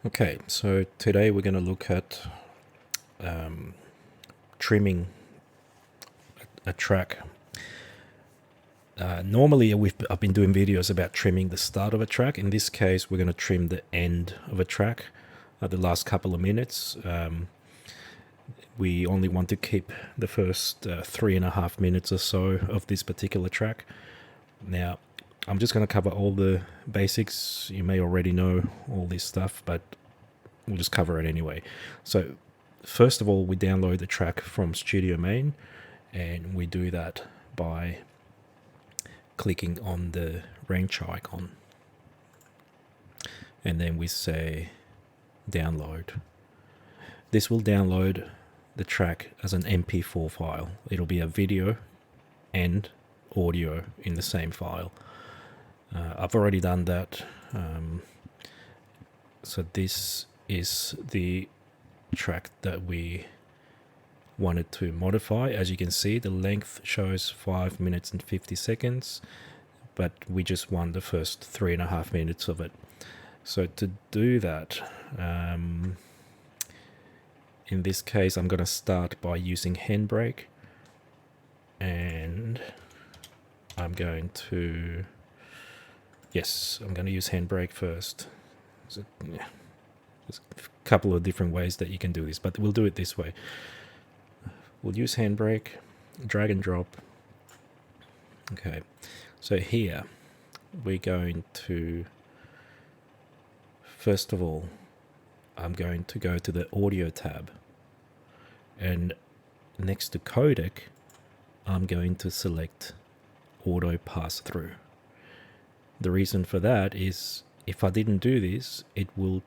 Okay, so today we're going to look at trimming a track. Normally I've been doing videos about trimming the start of a track. In this case, we're going to trim the end of a track, the last couple of minutes. We only want to keep the first 3.5 minutes or so of this particular track. Now, I'm just going to cover all the basics. You may already know all this stuff, but we'll just cover it anyway. So first of all, we download the track from Studio Main, and we do that by clicking on the wrench icon. And then we say download. This will download the track as an MP4 file. It'll be a video and audio in the same file. I've already done that. So this is the track that we wanted to modify. As you can see, the length shows 5 minutes and 50 seconds, but we just want the first 3.5 minutes of it. So to do that, in this case, I'm going to start by using Handbrake, and I'm going to use Handbrake first. So, yeah, there's a couple of different ways that you can do this, but we'll do it this way. We'll use Handbrake, drag and drop. Okay, so here we're going to, first of all, I'm going to go to the audio tab, and next to codec, I'm going to select auto pass through. The reason for that is if I didn't do this, it will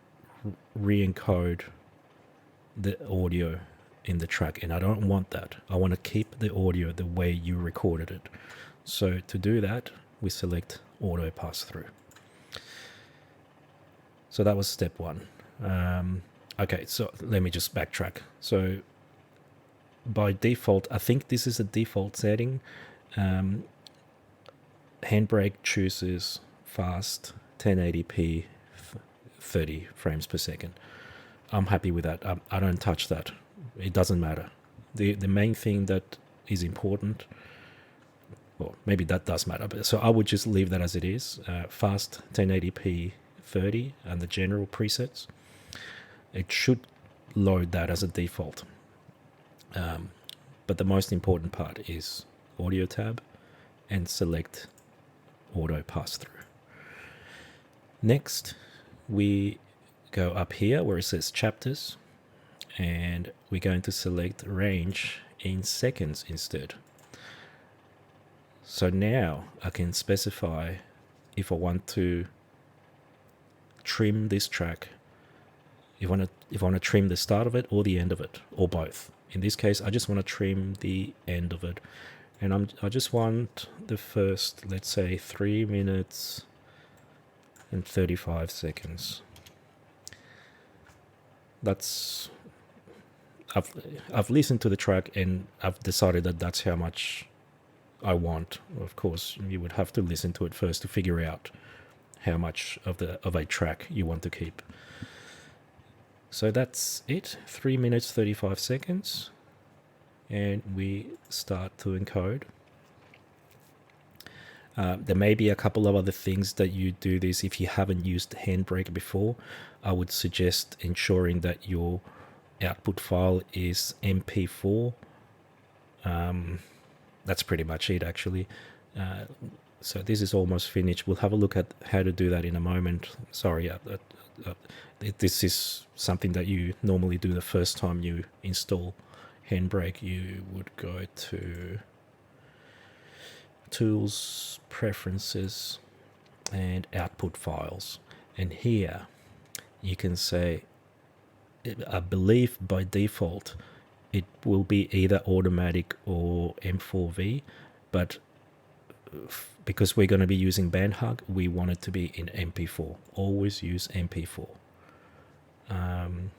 re-encode the audio in the track, and I don't want that. I want to keep the audio the way you recorded it. So to do that, we select auto pass through. So that was step one. Okay, so let me just backtrack. So by default, I think this is a default setting. Handbrake chooses fast 1080p 30 frames per second. I'm happy with that. I don't touch that. It doesn't matter. The main thing that is important, well, maybe that does matter, but so I would just leave that as it is. Fast 1080p 30 and the general presets. It should load that as a default. But the most important part is audio tab and select auto pass through. Next, we go up here where it says chapters, and we're going to select range in seconds instead. So now I can specify if I want to trim this track, if I want to trim the start of it or the end of it, or both. In this case, I just want to trim the end of it, and I just want the first, let's say, 3 minutes and 35 seconds. That's I've listened to the track and I've decided that that's how much I want. Of course, you would have to listen to it first to figure out how much of a track you want to keep. So that's it, 3 minutes 35 seconds, and we start to encode. There may be a couple of other things that you do this. If you haven't used Handbrake before, I would suggest ensuring that your output file is MP4. That's pretty much it, actually. So this is almost finished. We'll have a look at how to do that in a moment. Sorry, this is something that you normally do the first time you install Handbrake. You would go to Tools, Preferences, and Output Files. And here you can say, I believe by default it will be either automatic or M4V, but because we're going to be using Bandhug, we want it to be in MP4. Always use MP4.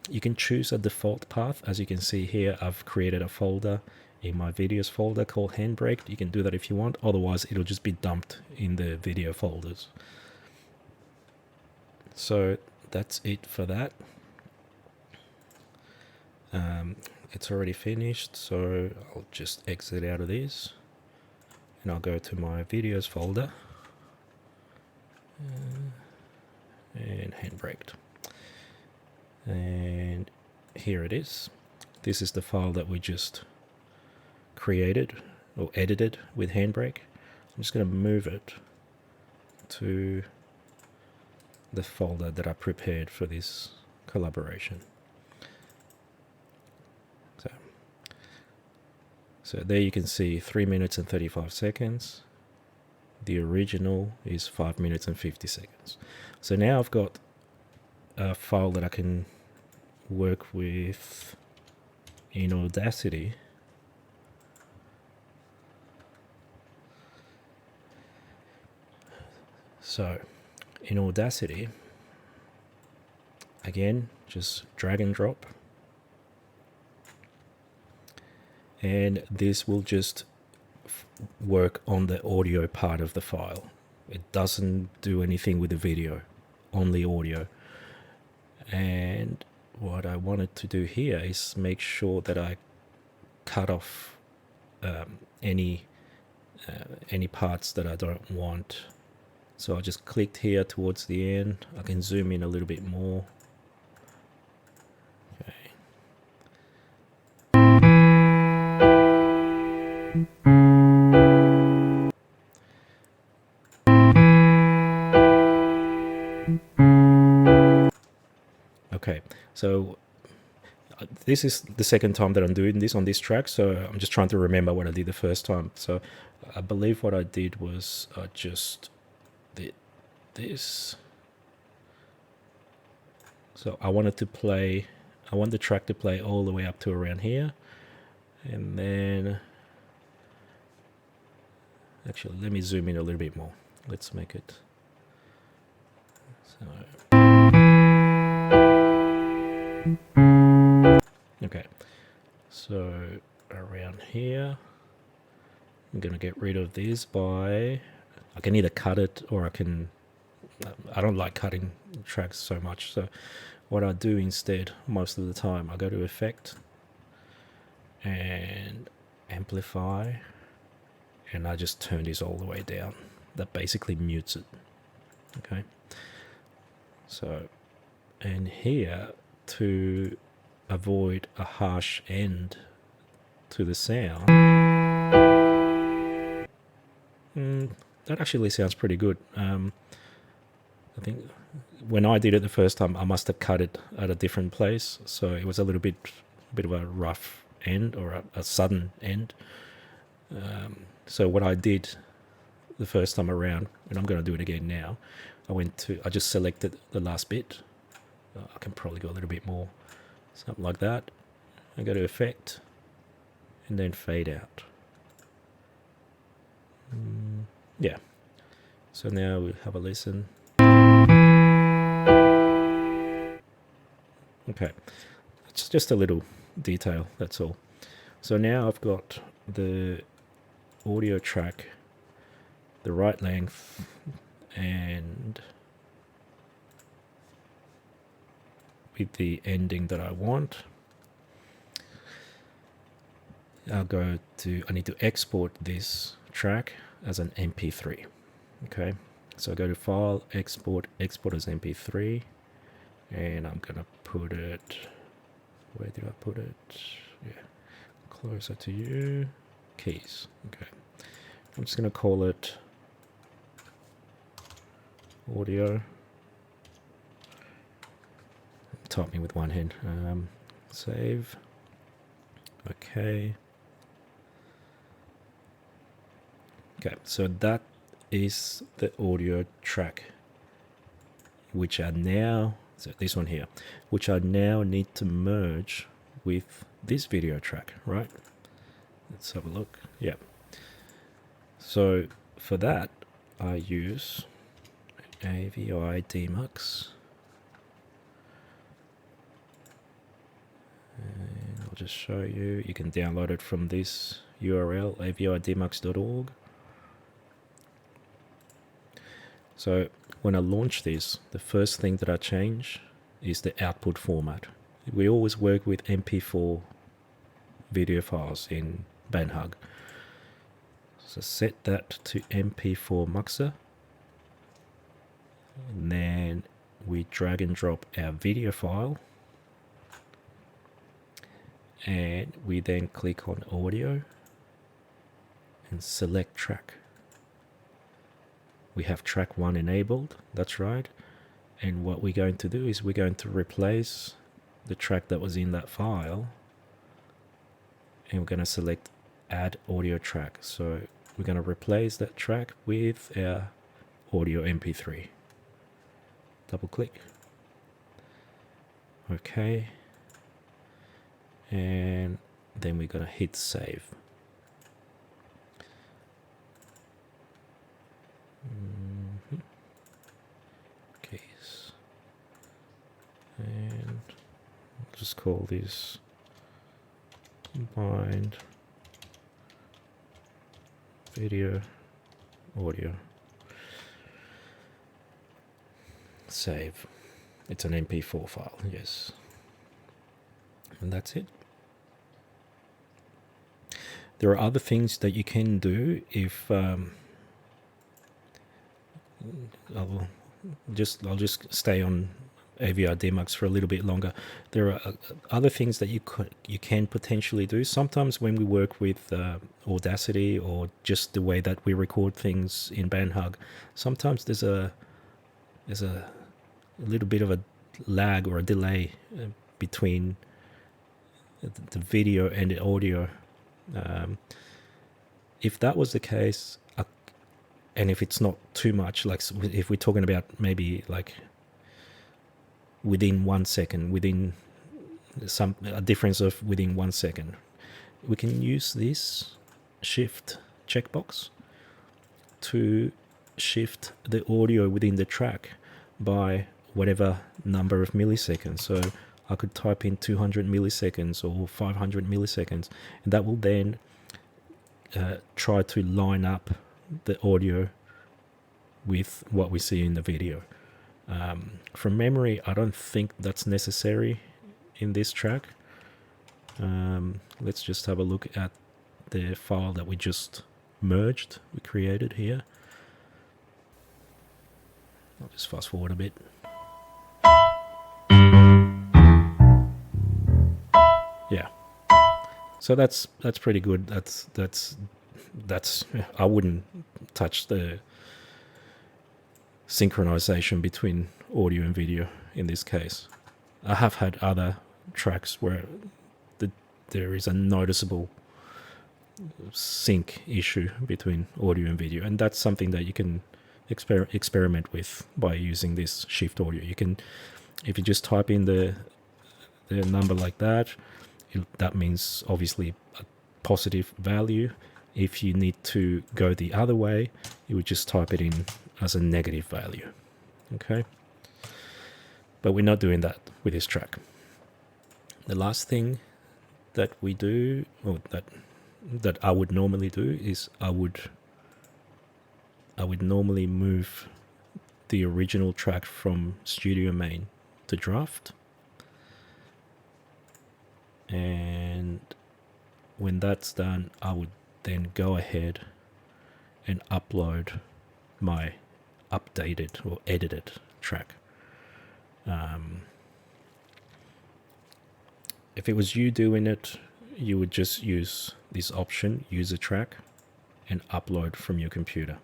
You can choose a default path. As you can see here, I've created a folder in my videos folder called Handbrake. You can do that if you want. Otherwise, it'll just be dumped in the video folders. So that's it for that. It's already finished, so I'll just exit out of this and I'll go to my videos folder and Handbraked, and here it is. This is the file that we just created or edited with Handbrake. I'm just going to move it to the folder that I prepared for this collaboration. So there you can see 3 minutes and 35 seconds. The original is 5 minutes and 50 seconds. So now I've got a file that I can work with in Audacity. So in Audacity, again, just drag and drop. And this will just work on the audio part of the file. It doesn't do anything with the video, only audio. And what I wanted to do here is make sure that I cut off any parts that I don't want. So I just clicked here towards the end. I can zoom in a little bit more. Okay, so this is the second time that I'm doing this on this track, so I'm just trying to remember what I did the first time. So I believe what I did was I just did this. So I want the track to play all the way up to around here. And then, actually, let me zoom in a little bit more. Let's make it so. Okay, so around here, I'm going to get rid of this by, I can either cut it or I don't like cutting tracks so much. So what I do instead, most of the time, I go to Effect and Amplify, and I just turn this all the way down. That basically mutes it. Okay. So, and here, to avoid a harsh end to the sound, that actually sounds pretty good. I think when I did it the first time, I must have cut it at a different place, so it was a little bit of a rough end or a sudden end. So what I did the first time around, and I'm going to do it again now, I just selected the last bit. I can probably go a little bit more, something like that. I go to Effect and then Fade Out. Yeah. So now we have a listen. Okay, it's just a little detail, that's all. So now I've got the audio track, the right length, and with the ending that I want. I need to export this track as an MP3. Okay, so I go to File, Export as MP3, and I'm gonna put it, where did I put it? Yeah, closer to you, keys. Okay, I'm just gonna call it audio. Typing with one hand. Save. Okay. Okay, so that is the audio track, which are now, so this one here, which I now need to merge with this video track, right? Let's have a look. Yeah. So for that, I use Avidemux. And I'll just show you. You can download it from this URL, avidemux.org. So when I launch this, the first thing that I change is the output format. We always work with MP4 video files in Bandhug. So set that to MP4 muxer, and then we drag and drop our video file, and we then click on audio and select track. We have track 1 enabled, that's right. And what we're going to do is we're going to replace the track that was in that file, and we're going to select add audio track. So we're going to replace that track with our audio MP3. Double click. Okay. And then we're going to hit save. Keys. And I'll just call this combined video audio. Save. It's an MP4 file, yes. And that's it. There are other things that you can do if I'll just stay on Avidemux for a little bit longer. There are other things that you can potentially do. Sometimes when we work with Audacity, or just the way that we record things in Bandhug, sometimes there's a little bit of a lag or a delay between the video and the audio. If that was the case, and if it's not too much, like if we're talking about maybe like within 1 second, within a difference of within 1 second, we can use this shift checkbox to shift the audio within the track by whatever number of milliseconds. So I could type in 200 milliseconds or 500 milliseconds, and that will then try to line up the audio with what we see in the video. From memory, I don't think that's necessary in this track. Let's just have a look at the file that we just merged, we created here. I'll just fast forward a bit. Yeah. So that's pretty good. That's I wouldn't touch the synchronization between audio and video in this case. I have had other tracks where there is a noticeable sync issue between audio and video, and that's something that you can experiment with by using this shift audio. You can, if you just type in the number like that, that means obviously a positive value. If you need to go the other way, you would just type it in as a negative value. Okay, but we're not doing that with this track. The last thing that we do, or that I would normally do, is I would normally move the original track from studio main to draft, and when that's done, I would then go ahead and upload my updated or edited track. If it was you doing it, you would just use this option, use a track, and upload from your computer.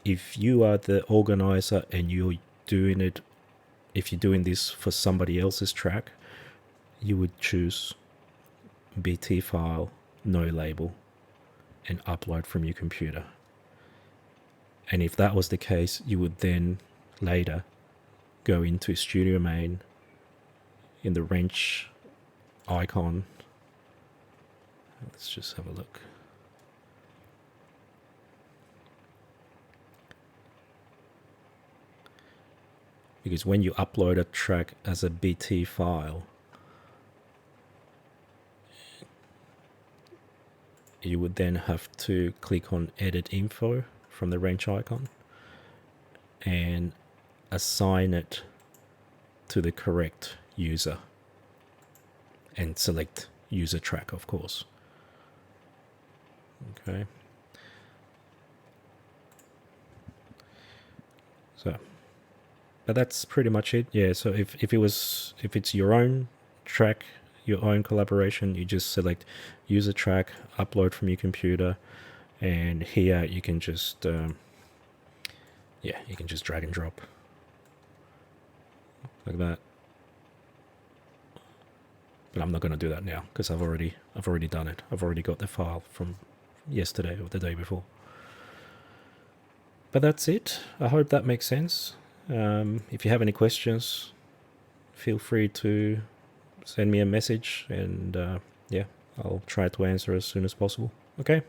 If you are the organizer and you're doing it, if you're doing this for somebody else's track, you would choose BT file, no label, and upload from your computer. And if that was the case, you would then later go into studio main, in the wrench icon. Let's just have a look. Because when you upload a track as a BT file, you would then have to click on edit info from the wrench icon and assign it to the correct user and select user track, of course. Okay. So, but that's pretty much it. Yeah, so if it's your own track, your own collaboration, you just select user track, upload from your computer, and here you can just you can just drag and drop like that. But I'm not going to do that now because I've already done it. I've already got the file from yesterday or the day before. But that's it. I hope that makes sense. If you have any questions, feel free to send me a message, and I'll try to answer as soon as possible. Okay.